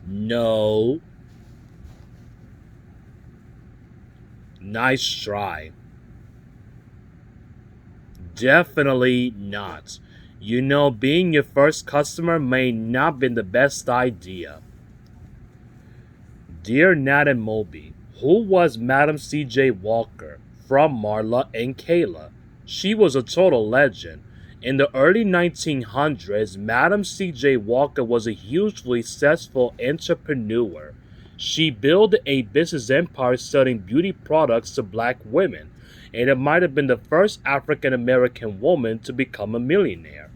No, nice try. Definitely not. Being your first customer may not be the best idea. Dear Nat and Moby, who was Madam C.J. Walker from Marla and Kayla? She was a total legend. In the early 1900s, Madam C.J. Walker was a hugely successful entrepreneur. She built a business empire selling beauty products to black women, and it might have been the first African American woman to become a millionaire.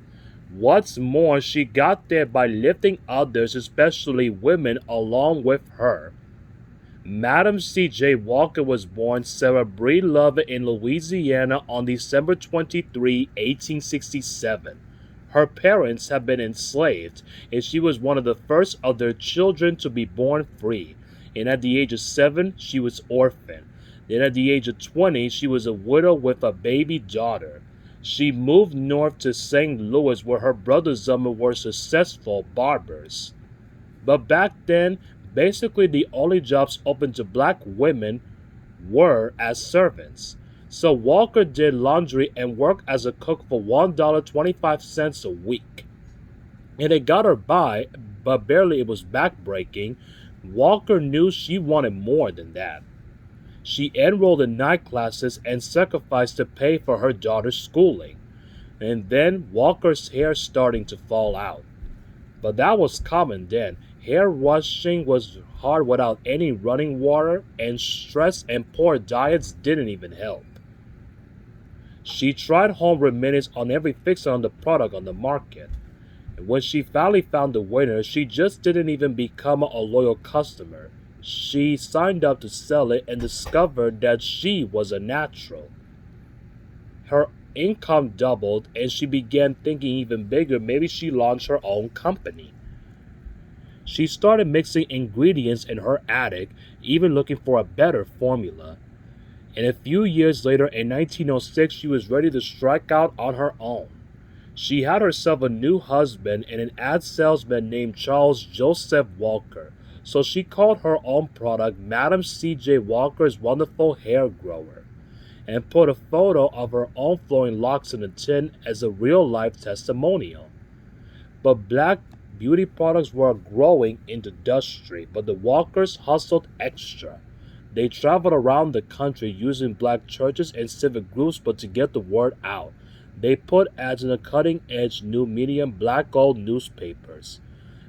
What's more, she got there by lifting others, especially women, along with her. Madam C.J. Walker was born Sarah Bree Love in Louisiana on December 23, 1867. Her parents had been enslaved, and she was one of the first of their children to be born free. And at the age of 7, she was orphaned. Then at the age of 20, she was a widow with a baby daughter. She moved north to St. Louis, where her brothers were successful barbers. But back then, basically the only jobs open to black women were as servants. So Walker did laundry and worked as a cook for $1.25 a week. And it got her by, but barely. It was backbreaking. Walker knew she wanted more than that. She enrolled in night classes and sacrificed to pay for her daughter's schooling. And then Walker's hair starting to fall out. But that was common then. Hair washing was hard without any running water, and stress and poor diets didn't even help. She tried home remedies on every fixer on the product on the market. And when she finally found the winner, she just didn't even become a loyal customer. She signed up to sell it and discovered that she was a natural. Her income doubled, and she began thinking even bigger. Maybe she launched her own company. She started mixing ingredients in her attic, even looking for a better formula. And a few years later, in 1906, she was ready to strike out on her own. She had herself a new husband and an ad salesman named Charles Joseph Walker, so she called her own product Madam C.J. Walker's Wonderful Hair Grower, and put a photo of her own flowing locks in a tin as a real life testimonial. But black beauty products were growing in the industry, but the Walkers hustled extra. They traveled around the country using black churches and civic groups but to get the word out. They put ads in the cutting edge new medium black gold newspapers.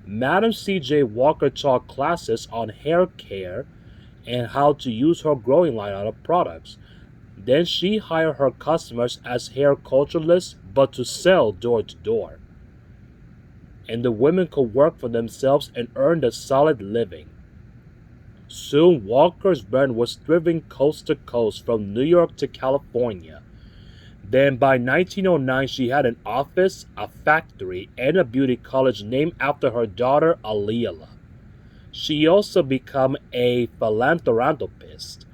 Madam C.J. Walker taught classes on hair care and how to use her growing line of products. Then she hired her customers as hair culturalists but to sell door to door. And the women could work for themselves and earn a solid living. Soon Walker's brand was thriving coast to coast from New York to California. Then by 1909 she had an office, a factory, and a beauty college named after her daughter Aleela. She also became a philanthropist,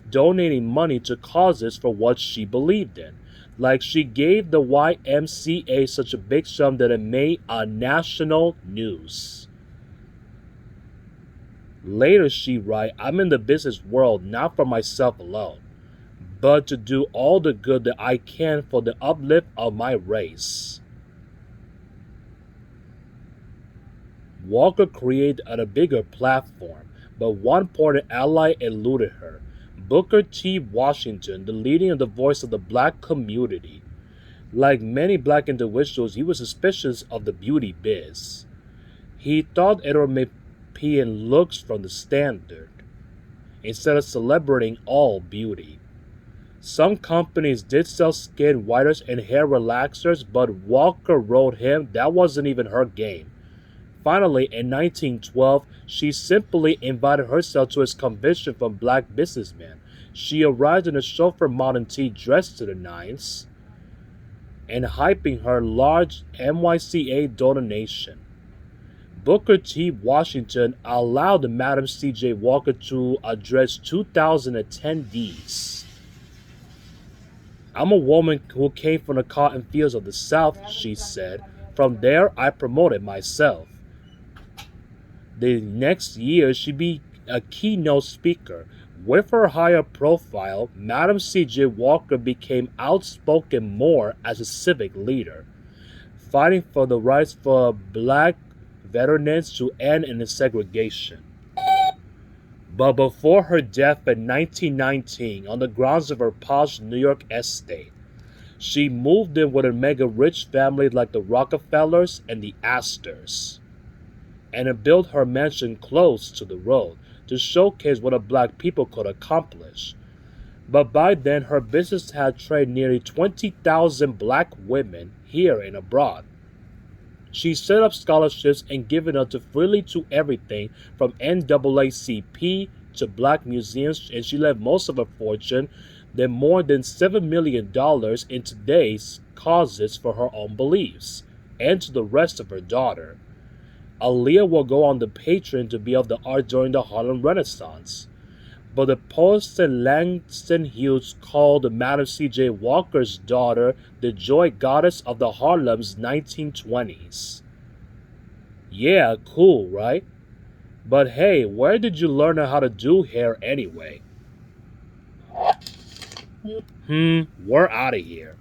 donating money to causes for what she believed in. Like she gave the YMCA such a big sum that it made a national news. Later she write, I'm in the business world not for myself alone, but to do all the good that I can for the uplift of my race. Walker created a bigger platform, but one important ally eluded her. Booker T. Washington, the leading of the voice of the black community. Like many black individuals, he was suspicious of the beauty biz. He thought European looks from the standard, instead of celebrating all beauty. Some companies did sell skin whiteners and hair relaxers, but Walker wrote him that wasn't even her game. Finally, in 1912, she simply invited herself to his convention from black businessmen. She arrived in a chauffeur Model T dressed to the nines and hyping her large NYCA donation. Booker T. Washington allowed Madam C.J. Walker to address 2,000 attendees. I'm a woman who came from the cotton fields of the South, she said. From there, I promoted myself. The next year, she be a keynote speaker. With her higher profile, Madam C.J. Walker became outspoken more as a civic leader, fighting for the rights for black veterans to end in segregation. But before her death in 1919, on the grounds of her posh New York estate, she moved in with a mega rich family like the Rockefellers and the Astors, and it built her mansion close to the road to showcase what a black people could accomplish. But by then, her business had trained nearly 20,000 black women here and abroad. She set up scholarships and given up to freely to everything from NAACP to black museums, and she left most of her fortune, then more than $7 million in today's causes for her own beliefs, and to the rest of her daughter. Aaliyah will go on the Patreon to be of the art during the Harlem Renaissance. But the post in Langston Hughes called Madam C.J. Walker's daughter the joy goddess of the Harlem's 1920s. Yeah, cool, right? But hey, where did you learn how to do hair anyway? We're out of here.